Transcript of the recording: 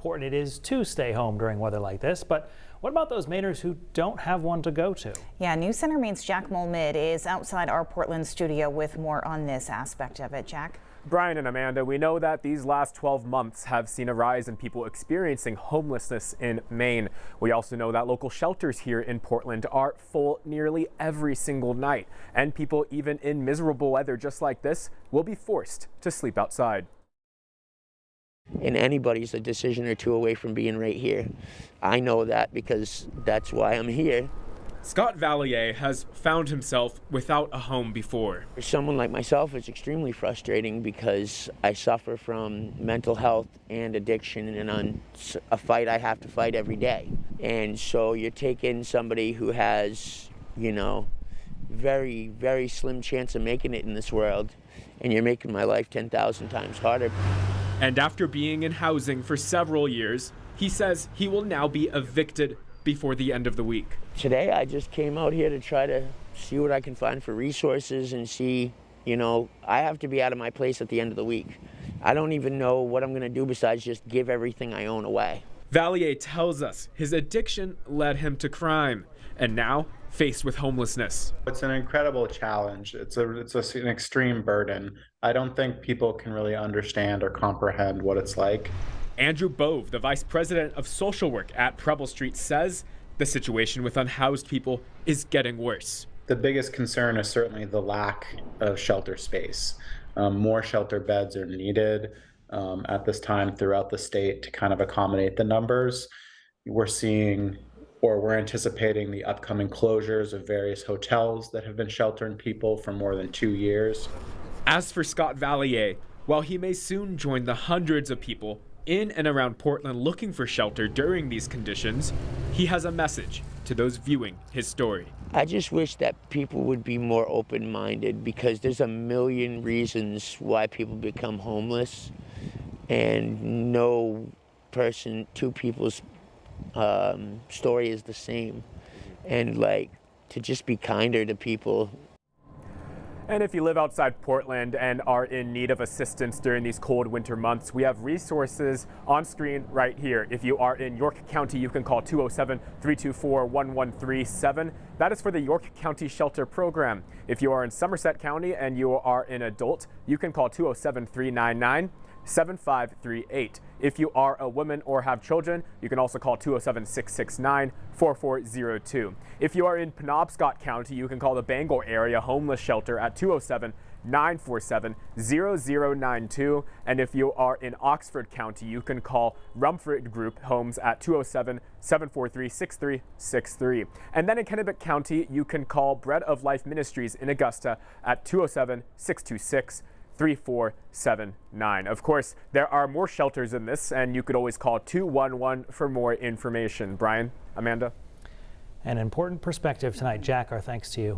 important it is to stay home during weather like this, but what about those Mainers who don't have one to go to? Yeah, News Center Maine's Jack Mulmid is outside our Portland studio with more on this aspect of it. Jack? Brian and Amanda, we know that these last 12 months have seen a rise in people experiencing homelessness in Maine. We also know that local shelters here in Portland are full nearly every single night, and people even in miserable weather just like this will be forced to sleep outside. And anybody's a decision or two away from being right here. I know that because that's why I'm here. Scott Vallier has found himself without a home before. For someone like myself, it's extremely frustrating because I suffer from mental health and addiction, and on a fight I have to fight every day. And so you're taking somebody who has, you know, very, very slim chance of making it in this world, and you're making my life 10,000 times harder. And after being in housing for several years, he says he will now be evicted before the end of the week. Today I just came out here to try to see what I can find for resources and see, you know, I have to be out of my place at the end of the week. I don't even know what I'm gonna do besides just give everything I own away. Vallier tells us his addiction led him to crime, and now faced with homelessness. It's an incredible challenge. It's an extreme burden. I don't think people can really understand or comprehend what it's like. Andrew Bove, the vice president of social work at Preble Street, says the situation with unhoused people is getting worse. The biggest concern is certainly the lack of shelter space. More shelter beds are needed at this time throughout the state to kind of accommodate the numbers. We're seeing, or we're anticipating, the upcoming closures of various hotels that have been sheltering people for more than 2 years. As for Scott Vallier, while he may soon join the hundreds of people in and around Portland looking for shelter during these conditions, he has a message to those viewing his story. I just wish that people would be more open-minded, because there's a million reasons why people become homeless, and no person, two people's story is the same. And like, to just be kinder to people. And if you live outside Portland and are in need of assistance during these cold winter months, we have resources on screen right here. If you are in York County, you can call 207-324-1137. That is for the York County Shelter Program. If you are in Somerset County and you are an adult, you can call 207-399-7538. If you are a woman or have children, you can also call 207-669-4402. If you are in Penobscot County, you can call the Bangor Area Homeless Shelter at 207-947-0092. And if you are in Oxford County, you can call Rumford Group Homes at 207-743-6363. And then in Kennebec County, you can call Bread of Life Ministries in Augusta at 207-626-3479. Of course, there are more shelters in this, and you could always call 211 for more information. Brian, Amanda? An important perspective tonight. Jack, our thanks to you.